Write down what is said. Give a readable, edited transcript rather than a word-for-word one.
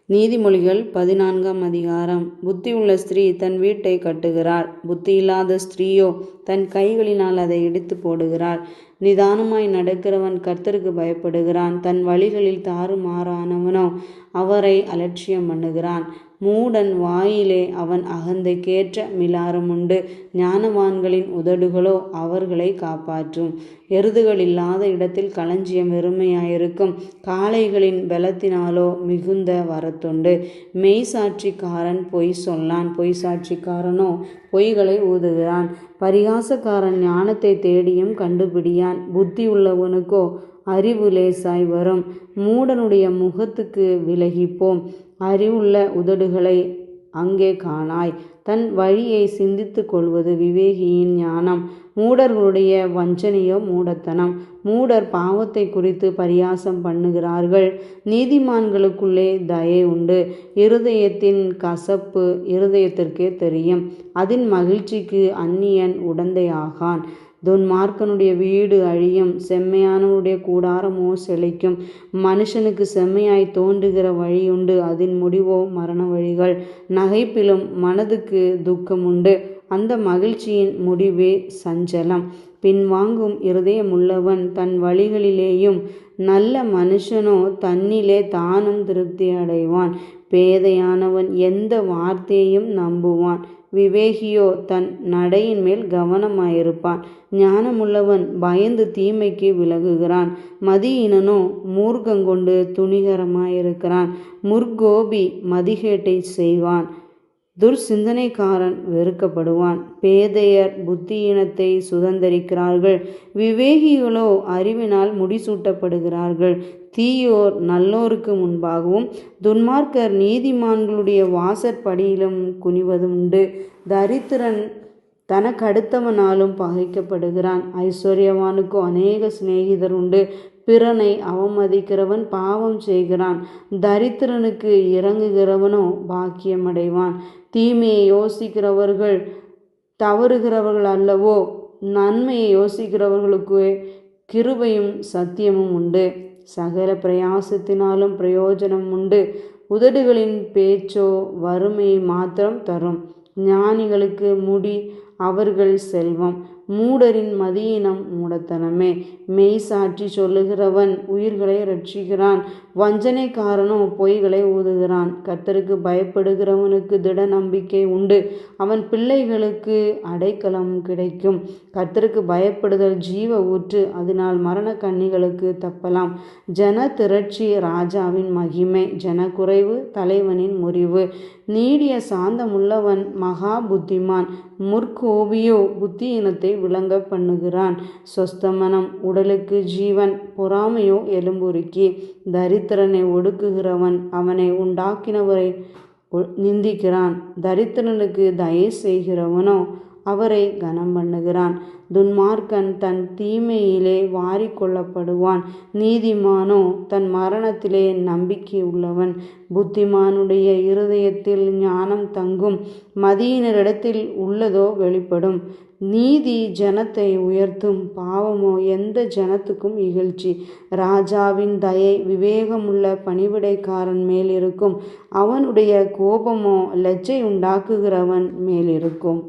நீதிமொழிகள் 14ஆம் அதிகாரம். புத்தியுள்ள ஸ்திரீ தன் வீட்டை கட்டுகிறாள், புத்தியில்லாத ஸ்திரீயோ தன் கைகளினால் அதை இடித்து போடுகிறாள். நிதானமாய் நடக்கிறவன் கர்த்தருக்கு பயப்படுகிறான், தன் வழிகளில் தாறுமாறானவனோ அவரை அலட்சியம் பண்ணுகிறான். மூடன் வாயிலே அவன் அகந்தைக்கேற்ற மிலாறும் உண்டு, ஞானவான்களின் உதடுகளோ அவர்களை காப்பாற்றும். எருதுகள் இல்லாத இடத்தில் களஞ்சியம் வெறுமையாயிருக்கும், காளைகளின் பலத்தினாலோ மிகுந்த வரத்துண்டு. மெய்சாட்சிக்காரன் பொய் சொல்லான், பொய் சாட்சிக்காரனோ பொய்களை ஊதுகிறான். பரிகாசக்காரன் ஞானத்தை தேடியும் கண்டுபிடியான், புத்தி உள்ளவனுக்கோ அறிவு லேசாய் வரும். மூடனுடைய முகத்துக்கு விலகிப்போம், அறிவுள்ள உதடுகளை அங்கே காணாய். தன் வழியை சிந்தித்து கொள்வது விவேகியின் ஞானம், மூடர்களுடைய வஞ்சனையோ மூடத்தனம். மூடர் பாவத்தை குறித்து பரியாசம் பண்ணுகிறார்கள், நீதிமான்களுக்குள்ளே தயை உண்டு. இருதயத்தின் கசப்பு இருதயத்திற்கே தெரியும், அதன் மகிழ்ச்சிக்கு அந்நியன் உடந்தையாகான். துன்மார்க்கனுடைய வீடு அழியும், செம்மையானவனுடைய கூடாரமோ செழிக்கும். மனுஷனுக்கு செம்மையாய் தோன்றுகிற வழியுண்டு, அதன் முடிவோ மரண வழிகள். நகைப்பிலும் மனதுக்கு துக்கமுண்டு, அந்த மகிழ்ச்சியின் முடிவே சஞ்சலம். பின்வாங்கும் இருதயமுள்ளவன் தன் வழிகளிலேயும், நல்ல மனுஷனோ தன்னிலே தானும் திருப்தி அடைவான். பேதையானவன் எந்த வார்த்தையையும் நம்புவான், விவேகியோ தன் நடையின் மேல் கவனமாயிருப்பான். ஞானமுள்ளவன் பயந்து தீமைக்கு விலகுகிறான், மதியீனனோ மூர்க்கங்கொண்டு துணிகரமாயிருக்கிறான். முற்கோபி மதிகேட்டை செய்வான், துர்சிந்தனைக்காரன் வெறுக்கப்படுவான். பேதையர் புத்தியீனத்தை சுதந்தரிக்கிறார்கள், விவேகிகளோ அறிவினால் முடிசூட்டப்படுகிறார்கள். தீயோர் நல்லோருக்கு முன்பாகவும், துன்மார்க்கர் நீதிமான்களுடைய வாசற்படியிலும் குனிவதுண்டு. தரித்திரன் தனக்கடுத்தவனாலும் பகைக்கப்படுகிறான், ஐஸ்வர்யவானுக்கு அநேக சிநேகிதர் உண்டு. பிறனை அவமதிக்கிறவன் பாவம் செய்கிறான், தரித்திரனுக்கு இறங்குகிறவனோ பாக்கியமடைவான். தீமையை யோசிக்கிறவர்கள் தவறுகிறவர்கள் அல்லவோ, நன்மையை யோசிக்கிறவர்களுக்கு கிருபையும் சத்தியமும் உண்டு. சகல பிரயாசத்தினாலும் பிரயோஜனம் உண்டு, உதடுகளின் பேச்சோ வறுமையை மாத்திரம் தரும். ஞானிகளுக்கு முடி அவர்கள் செல்வம், மூடரின் மதியீனம் மூடத்தனமே. மெய்சாட்சி சொல்லுகிறவன் உயிர்களை இரட்சிக்கிறான், வஞ்சனைக்காரனோ பொய்களை ஊதுகிறான். கர்த்தருக்கு பயப்படுகிறவனுக்கு திட நம்பிக்கை உண்டு, அவன் பிள்ளைகளுக்கு அடைக்கலம் கிடைக்கும். கர்த்தருக்கு பயப்படுதல் ஜீவ ஊற்று, அதனால் மரண கண்ணிகளுக்கு தப்பலாம். ஜன திரட்சி ராஜாவின் மகிமை, ஜனக்குறைவு தலைவனின் முறிவு. நீடிய சாந்தமுள்ளவன் மகா புத்திமான், முற்கோபியோ புத்தியினத்தை விளங்க பண்ணுகிறான். சொஸ்தமனம் உடலுக்கு ஜீவன், பொறாமையோ எலும்புருக்கி. தரித்திரனை ஒடுக்குகிறவன் அவனை உண்டாக்கினவரை நிந்திக்கிறான், தரித்திரனுக்கு தயை செய்கிறவனோ அவரை கனம் பண்ணுகிறான். துன்மார்க்கன் தன் தீமையிலே வாரிக்கொள்ளப்படுவான், நீதிமானோ தன் மரணத்திலே நம்பிக்கை உள்ளவன். புத்திமானுடைய இருதயத்தில் ஞானம் தங்கும், மதியினரிடத்தில் உள்ளதோ வெளிப்படும். நீதி ஜனத்தை உயர்த்தும், பாவமோ எந்த ஜனத்துக்கும் இகழ்ச்சி. ராஜாவின் தயை விவேகமுள்ள பணிவிடைக்காரன் மேல் இருக்கும், அவனுடைய கோபமோ லஜ்ஜை உண்டாக்குகிறவன் மேல் இருக்கும்.